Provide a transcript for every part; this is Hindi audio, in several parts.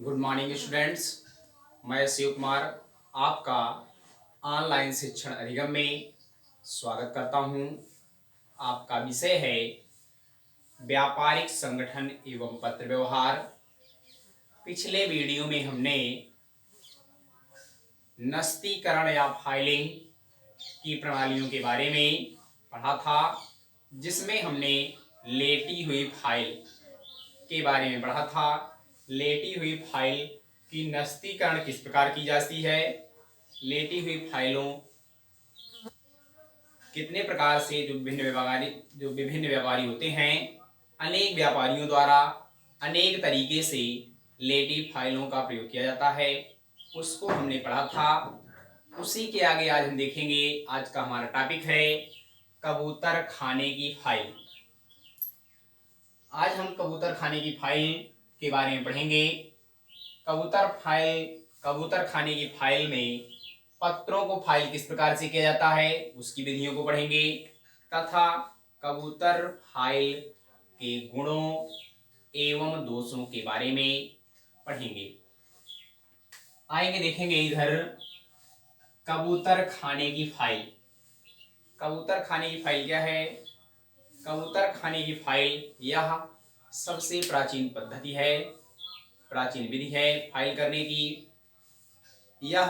Good morning students. मैं शिव कुमार आपका ऑनलाइन शिक्षण अधिगम में स्वागत करता हूं। आपका विषय है व्यापारिक संगठन एवं पत्र व्यवहार। पिछले वीडियो में हमने नस्तीकरण या फाइलिंग की प्रणालियों के बारे में पढ़ा था, जिसमें हमने लेटी हुई फाइल के बारे में पढ़ा था। लेटी हुई फाइल की नस्तीकरण किस प्रकार की जाती है, लेटी हुई फाइलों कितने प्रकार से जो विभिन्न व्यापारी होते हैं, अनेक व्यापारियों द्वारा अनेक तरीके से लेटी फाइलों का प्रयोग किया जाता है, उसको हमने पढ़ा था। उसी के आगे आज हम देखेंगे। आज का हमारा टॉपिक है कबूतर खाने की फाइल। आज हम कबूतर खाने की फाइल के बारे में पढ़ेंगे। कबूतर खाने की फाइल में पत्रों को फाइल किस प्रकार से किया जाता है, उसकी विधियों को पढ़ेंगे तथा कबूतर फाइल के गुणों एवं दोषों के बारे में पढ़ेंगे। आएंगे, देखेंगे इधर कबूतर खाने की फाइल। कबूतर खाने की फाइल क्या है? कबूतर खाने की फाइल यह सबसे प्राचीन पद्धति है, प्राचीन विधि है फाइल करने की। यह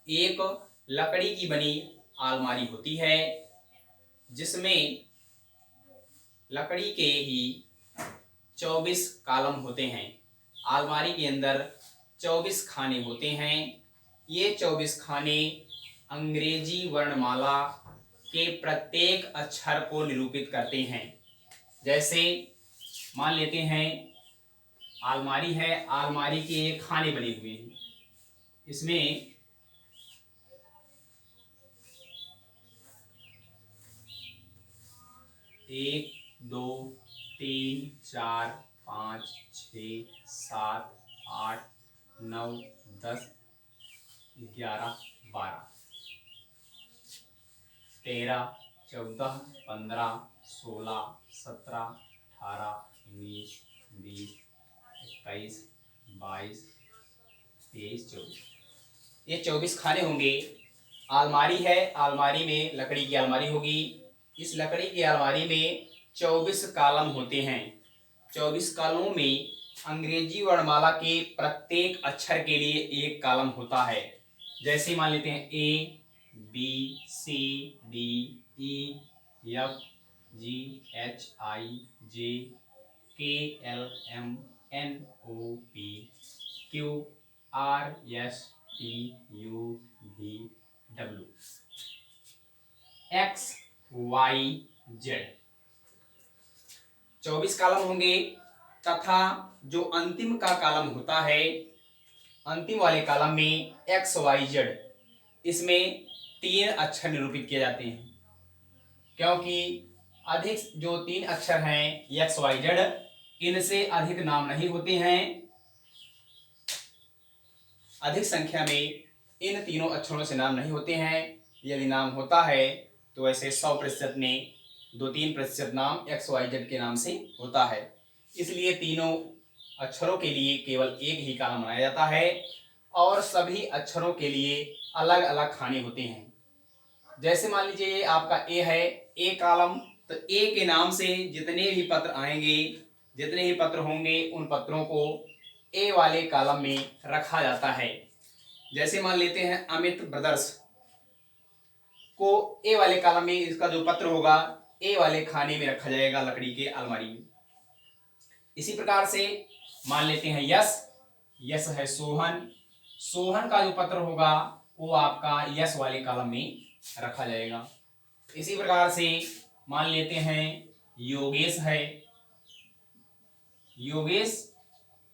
एक लकड़ी की बनी अलमारी होती है, जिसमें लकड़ी के ही 24 कॉलम होते हैं। अलमारी के अंदर 24 खाने होते हैं। ये 24 खाने अंग्रेजी वर्णमाला के प्रत्येक अक्षर को निरूपित करते हैं। जैसे मान लेते हैं अलमारी है, अलमारी के खाने बने हुए हैं। इसमें 1 2 3 4 5 6 7 8 9 10 11 12 13 14 15 16 17 18 19 20 21 22 23 24। ये 24 खाने होंगे। अलमारी है, अलमारी में लकड़ी की अलमारी होगी। इस लकड़ी की अलमारी में 24 कॉलम होते हैं। 24 कॉलमों में अंग्रेजी वर्णमाला के प्रत्येक अक्षर के लिए एक कॉलम होता है। जैसे मान लेते हैं A B C D E F G H I J K L M N O P Q R S T U V W X Y Z। 24 column होंगे तथा जो अंतिम का कॉलम होता है, अंतिम वाले कॉलम में एक्स वाई जेड, इसमें 3 अक्षर निरूपित किए जाते हैं। क्योंकि अधिक जो 3 अक्षर हैं एक्स वाई जेड, इनसे अधिक नाम नहीं होते हैं। अधिक संख्या में इन तीनों अक्षरों से नाम नहीं होते हैं। यदि नाम होता है तो ऐसे 100% में 2-3% नाम एक्स वाई जेड के नाम से होता है। इसलिए तीनों अक्षरों के लिए केवल एक ही कॉलम बनाया जाता है और सभी अक्षरों के लिए अलग अलग खाने होते हैं। जैसे मान लीजिए ये आपका ए है, ए कॉलम, तो ए के नाम से जितने भी पत्र आएंगे, जितने ही पत्र होंगे, उन पत्रों को ए वाले कॉलम में रखा जाता है। जैसे मान लेते हैं अमित ब्रदर्स को ए वाले कॉलम में इसका जो पत्र होगा ए वाले खाने में रखा जाएगा, लकड़ी के अलमारी में। इसी प्रकार से मान लेते हैं यश, यश है सोहन, सोहन का जो पत्र होगा वो आपका यश वाले कॉलम में रखा जाएगा। इसी प्रकार से मान लेते हैं योगेश है, योगेश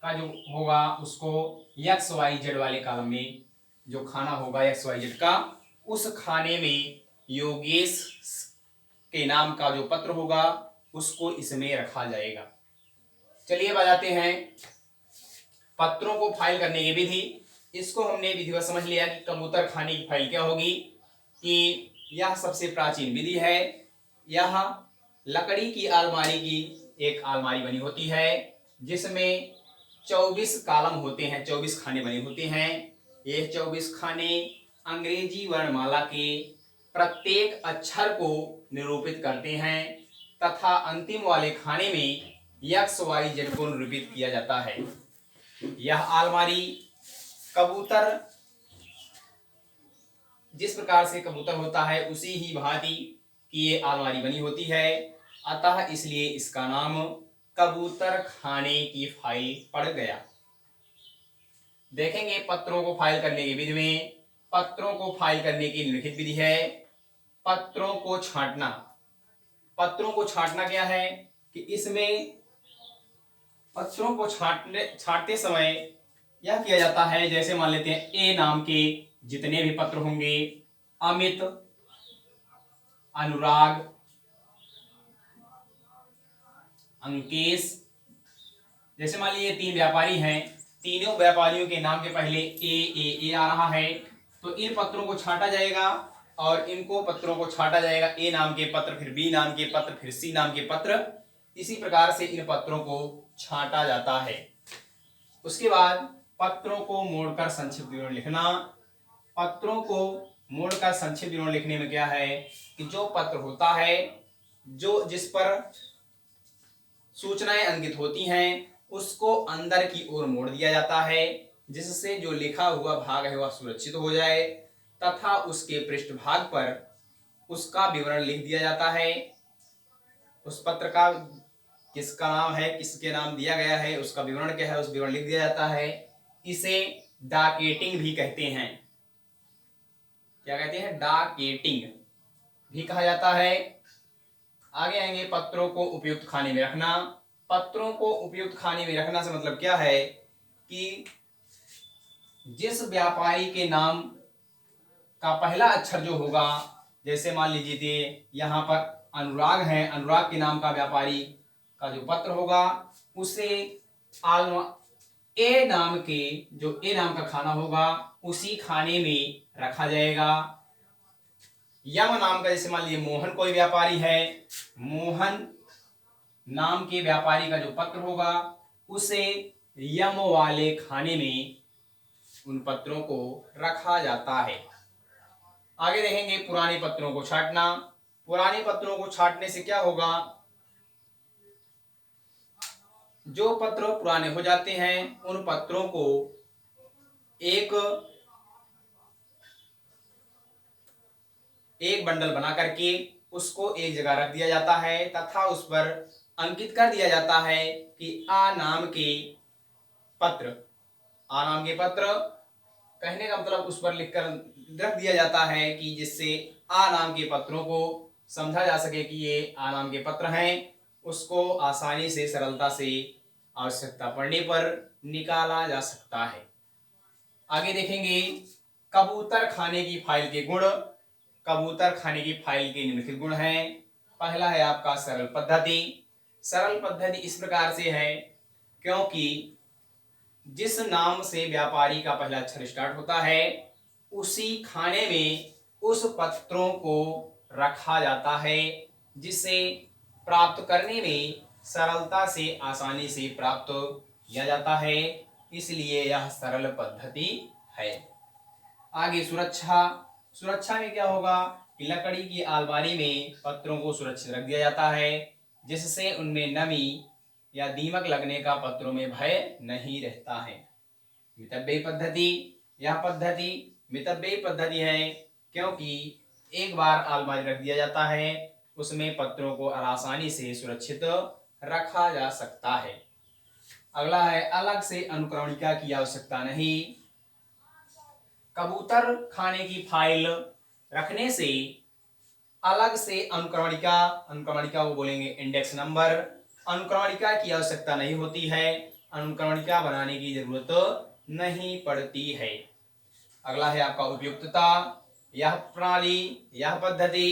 का जो होगा उसको एक्स वाई जेड वाले कॉलम में जो खाना होगा एक्स वाई जेड का, उस खाने में योगेश के नाम का जो पत्र होगा उसको इसमें रखा जाएगा। चलिए बताते हैं पत्रों को फाइल करने की विधि। इसको हमने विधिवत समझ लिया कि कबूतर खाने की फाइल क्या होगी, कि यह सबसे प्राचीन विधि है। यह लकड़ी की अलमारी की एक अलमारी बनी होती है, जिसमें 24 कॉलम होते हैं, 24 खाने बने होते हैं। ये 24 खाने अंग्रेजी वर्णमाला के प्रत्येक अक्षर को निरूपित करते हैं तथा अंतिम वाले खाने में एक्स वाई जेड को निरूपित किया जाता है। यह अलमारी कबूतर, जिस प्रकार से कबूतर होता है उसी ही भांति की ये अलमारी बनी होती है, अतः इसलिए इसका नाम कबूतर खाने की फाइल पड़ गया। देखेंगे पत्रों को फाइल करने की विधि में। पत्रों को फाइल करने की निम्नलिखित विधि है। पत्रों को छांटना। पत्रों को छांटना क्या है कि इसमें पत्रों को छांटते समय यह किया जाता है, जैसे मान लेते हैं ए नाम के जितने भी पत्र होंगे, अमित, अनुराग, अंकेश, जैसे मान लीजिए 3 व्यापारी हैं, तीनों व्यापारियों के नाम के पहले ए आ रहा है, तो इन पत्रों को छांटा जाएगा और इनको पत्रों को छांटा जाएगा। ए नाम के पत्र, फिर बी नाम के पत्र, फिर सी नाम के पत्र, इसी प्रकार से इन पत्रों को छांटा जाता है। उसके बाद पत्रों को मोड़कर संक्षिप्त विवरण लिखना। पत्रों को मोड़कर संक्षिप्त विवरण लिखने में क्या है कि जो पत्र होता है, जो जिस पर सूचनाएं अंकित होती हैं, उसको अंदर की ओर मोड़ दिया जाता है, जिससे जो लिखा हुआ भाग है वह सुरक्षित हो जाए तथा उसके पृष्ठभाग पर उसका विवरण लिख दिया जाता है। उस पत्र का किसका नाम है, किसके नाम दिया गया है, उसका विवरण क्या है, उस विवरण लिख दिया जाता है। इसे डॉकेटिंग भी कहते हैं। क्या कहते हैं? डॉकेटिंग भी कहा जाता है। आगे आएंगे पत्रों को उपयुक्त खाने में रखना। पत्रों को उपयुक्त खाने में रखना से मतलब क्या है कि जिस व्यापारी के नाम का पहला अक्षर जो होगा, जैसे मान लीजिए यहाँ पर अनुराग है, अनुराग के नाम का व्यापारी का जो पत्र होगा उसे ए नाम के, जो ए नाम का खाना होगा उसी खाने में रखा जाएगा। यम नाम का, जैसे मान लीजिए मोहन कोई व्यापारी है, मोहन नाम के व्यापारी का जो पत्र होगा उसे यम वाले खाने में उन पत्रों को रखा जाता है। आगे देखेंगे पुराने पत्रों को छांटना। पुराने पत्रों को छांटने से क्या होगा, जो पत्र पुराने हो जाते हैं उन पत्रों को एक बंडल बना करके उसको एक जगह रख दिया जाता है तथा उस पर अंकित कर दिया जाता है कि आ नाम के पत्र, आ नाम के पत्र कहने का मतलब उस पर लिखकर रख दिया जाता है कि जिससे आ नाम के पत्रों को समझा जा सके कि ये आ नाम के पत्र हैं। उसको आसानी से, सरलता से आवश्यकता पड़ने पर निकाला जा सकता है। आगे देखेंगे कबूतर खाने की फाइल के गुण। कबूतर खाने की फाइल के निम्नलिखित गुण हैं। पहला है आपका सरल पद्धति। सरल पद्धति इस प्रकार से है क्योंकि जिस नाम से व्यापारी का पहला अक्षर स्टार्ट होता है उसी खाने में उस पत्रों को रखा जाता है, जिसे प्राप्त करने में सरलता से, आसानी से प्राप्त किया जाता है, इसलिए यह सरल पद्धति है। आगे सुरक्षा। सुरक्षा में क्या होगा कि लकड़ी की अलमारी में पत्रों को सुरक्षित रख दिया जाता है, जिससे उनमें नमी या दीमक लगने का पत्रों में भय नहीं रहता है। मितव्ययी पद्धति। यह पद्धति मितव्ययी पद्धति है क्योंकि एक बार अलमारी रख दिया जाता है, उसमें पत्रों को आसानी से सुरक्षित रखा जा सकता है। अगला है अलग से अनुक्रमणिका की आवश्यकता नहीं। कबूतर खाने की फाइल रखने से अलग से अनुक्रमणिका, अनुक्रमणिका को बोलेंगे इंडेक्स नंबर, अनुक्रमणिका की आवश्यकता नहीं होती है, अनुक्रमणिका बनाने की जरूरत नहीं पड़ती है। अगला है आपका उपयुक्तता। यह प्रणाली, यह पद्धति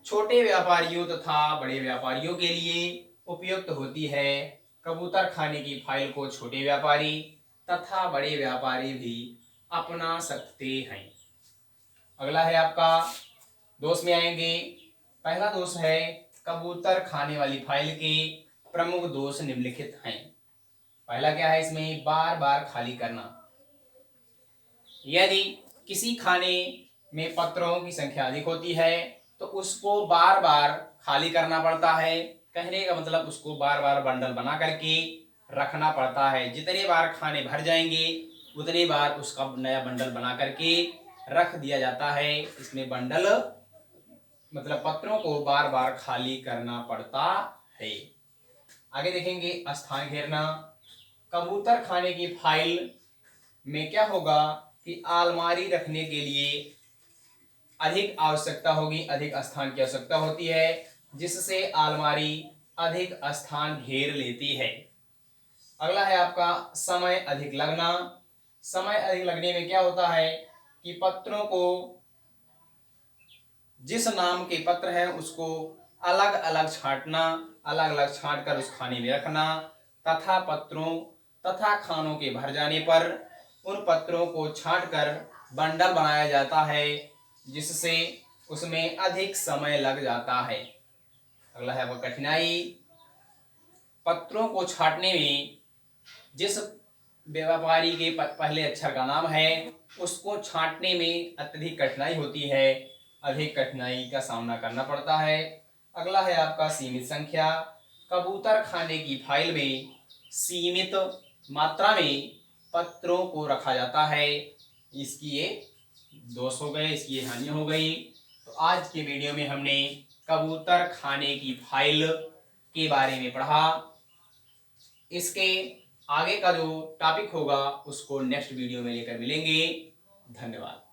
छोटे व्यापारियों तथा बड़े व्यापारियों के लिए उपयुक्त होती है। कबूतर खाने की फाइल को छोटे व्यापारी तथा बड़े व्यापारी भी अपना सकते हैं। अगला है आपका दोष में आएंगे। पहला दोष है कबूतर खाने वाली फाइल के प्रमुख दोष निम्नलिखित हैं। पहला क्या है इसमें, बार बार खाली करना। यदि किसी खाने में पत्रों की संख्या अधिक होती है तो उसको बार बार खाली करना पड़ता है। कहने का मतलब उसको बार बार बंडल बना करके रखना पड़ता है। जितने बार खाने भर जाएंगे उतने बार उसका नया बंडल बना करके रख दिया जाता है। इसमें बंडल मतलब पत्रों को बार बार खाली करना पड़ता है। आगे देखेंगे स्थान घेरना। कबूतर खाने की फाइल में क्या होगा कि अलमारी रखने के लिए अधिक आवश्यकता होगी, अधिक स्थान की आवश्यकता होती है, जिससे अलमारी अधिक स्थान घेर लेती है। अगला है आपका समय अधिक लगना। समय अधिक लगने में क्या होता है कि पत्रों को, जिस नाम के पत्र है उसको अलग अलग छांटना, अलग अलग छांट कर उस खाने में रखना, तथा पत्रों तथा खानों के भर जाने पर उन पत्रों को छांट कर बंडल बनाया जाता है, जिससे उसमें अधिक समय लग जाता है। अगला है वो कठिनाई। पत्रों को छांटने में जिस व्यापारी के पहले अक्षर का नाम है उसको छांटने में अत्यधिक कठिनाई होती है, अधिक कठिनाई का सामना करना पड़ता है। अगला है आपका सीमित संख्या। कबूतर खाने की फाइल में सीमित मात्रा में पत्रों को रखा जाता है। इसकी ये दोष हो गए, इसकी ये हानि हो गई। तो आज के वीडियो में हमने कबूतर खाने की फाइल के बारे में पढ़ा। इसके आगे का जो टॉपिक होगा उसको नेक्स्ट वीडियो में लेकर मिलेंगे। धन्यवाद।